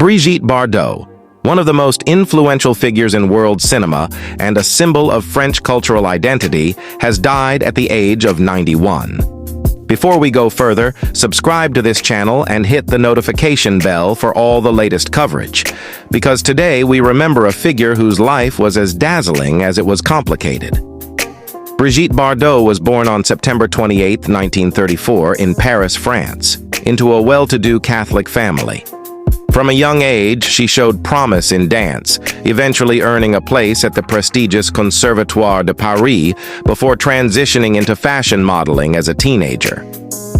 Brigitte Bardot, one of the most influential figures in world cinema and a symbol of French cultural identity, has died at the age of 91. Before we go further, subscribe to this channel and hit the notification bell for all the latest coverage, because today we remember a figure whose life was as dazzling as it was complicated. Brigitte Bardot was born on September 28, 1934, in Paris, France, into a well-to-do Catholic family. From a young age, she showed promise in dance, eventually earning a place at the prestigious Conservatoire de Paris before transitioning into fashion modeling as a teenager.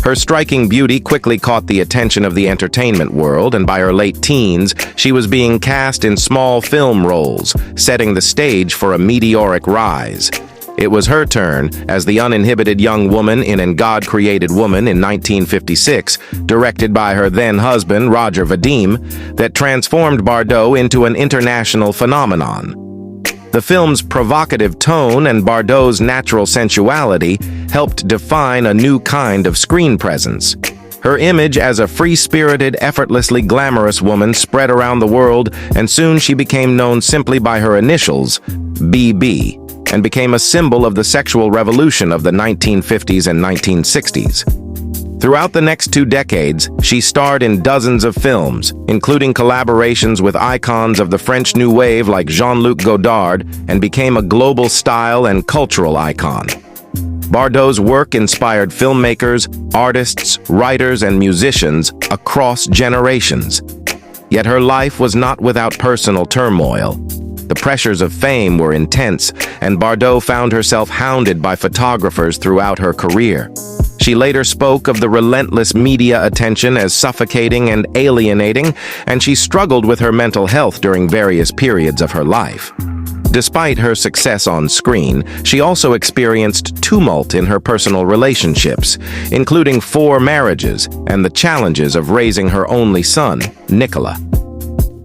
Her striking beauty quickly caught the attention of the entertainment world, and by her late teens, she was being cast in small film roles, setting the stage for a meteoric rise. It was her turn, as the uninhibited young woman in And God Created Woman in 1956, directed by her then-husband Roger Vadim, that transformed Bardot into an international phenomenon. The film's provocative tone and Bardot's natural sensuality helped define a new kind of screen presence. Her image as a free-spirited, effortlessly glamorous woman spread around the world, and soon she became known simply by her initials, BB, and became a symbol of the sexual revolution of the 1950s and 1960s. Throughout the next 2 decades, she starred in dozens of films, including collaborations with icons of the French New Wave like Jean-Luc Godard, and became a global style and cultural icon. Bardot's work inspired filmmakers, artists, writers, and musicians across generations. Yet her life was not without personal turmoil. The pressures of fame were intense, and Bardot found herself hounded by photographers throughout her career. She later spoke of the relentless media attention as suffocating and alienating, and she struggled with her mental health during various periods of her life. Despite her success on screen, she also experienced tumult in her personal relationships, including 4 marriages and the challenges of raising her only son, Nicolas.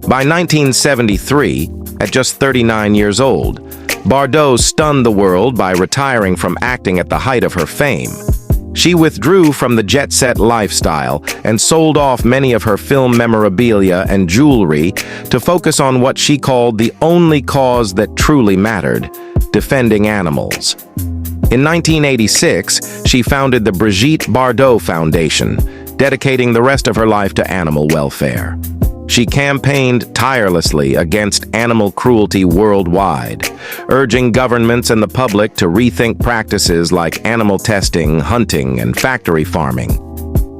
By 1973, at just 39 years old, Bardot stunned the world by retiring from acting at the height of her fame. She withdrew from the jet-set lifestyle and sold off many of her film memorabilia and jewelry to focus on what she called the only cause that truly mattered: defending animals. In 1986, she founded the Brigitte Bardot Foundation, dedicating the rest of her life to animal welfare. She campaigned tirelessly against animal cruelty worldwide, urging governments and the public to rethink practices like animal testing, hunting, and factory farming.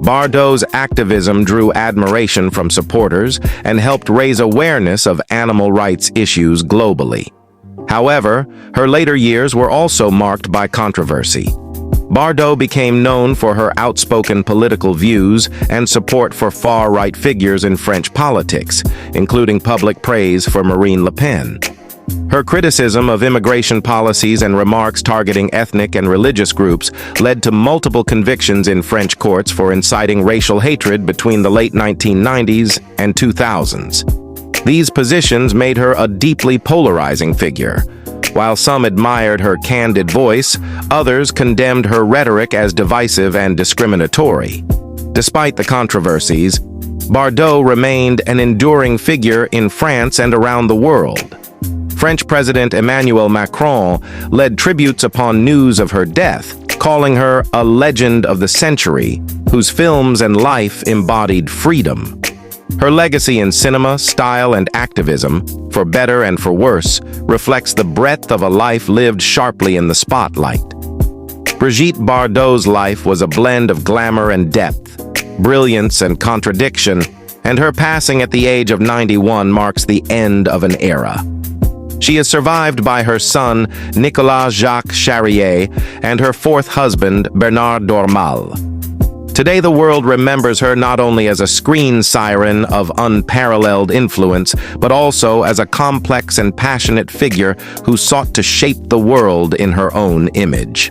Bardot's activism drew admiration from supporters and helped raise awareness of animal rights issues globally. However, her later years were also marked by controversy. Bardot became known for her outspoken political views and support for far-right figures in French politics, including public praise for Marine Le Pen. Her criticism of immigration policies and remarks targeting ethnic and religious groups led to multiple convictions in French courts for inciting racial hatred between the late 1990s and 2000s. These positions made her a deeply polarizing figure. While some admired her candid voice, others condemned her rhetoric as divisive and discriminatory. Despite the controversies, Bardot remained an enduring figure in France and around the world. French President Emmanuel Macron led tributes upon news of her death, calling her a legend of the century, whose films and life embodied freedom. Her legacy in cinema, style, and activism, for better and for worse, reflects the breadth of a life lived sharply in the spotlight. Brigitte Bardot's life was a blend of glamour and depth, brilliance and contradiction, and her passing at the age of 91 marks the end of an era. She is survived by her son, Nicolas Jacques Charrier, and her 4th husband, Bernard Dormal. Today, the world remembers her not only as a screen siren of unparalleled influence, but also as a complex and passionate figure who sought to shape the world in her own image.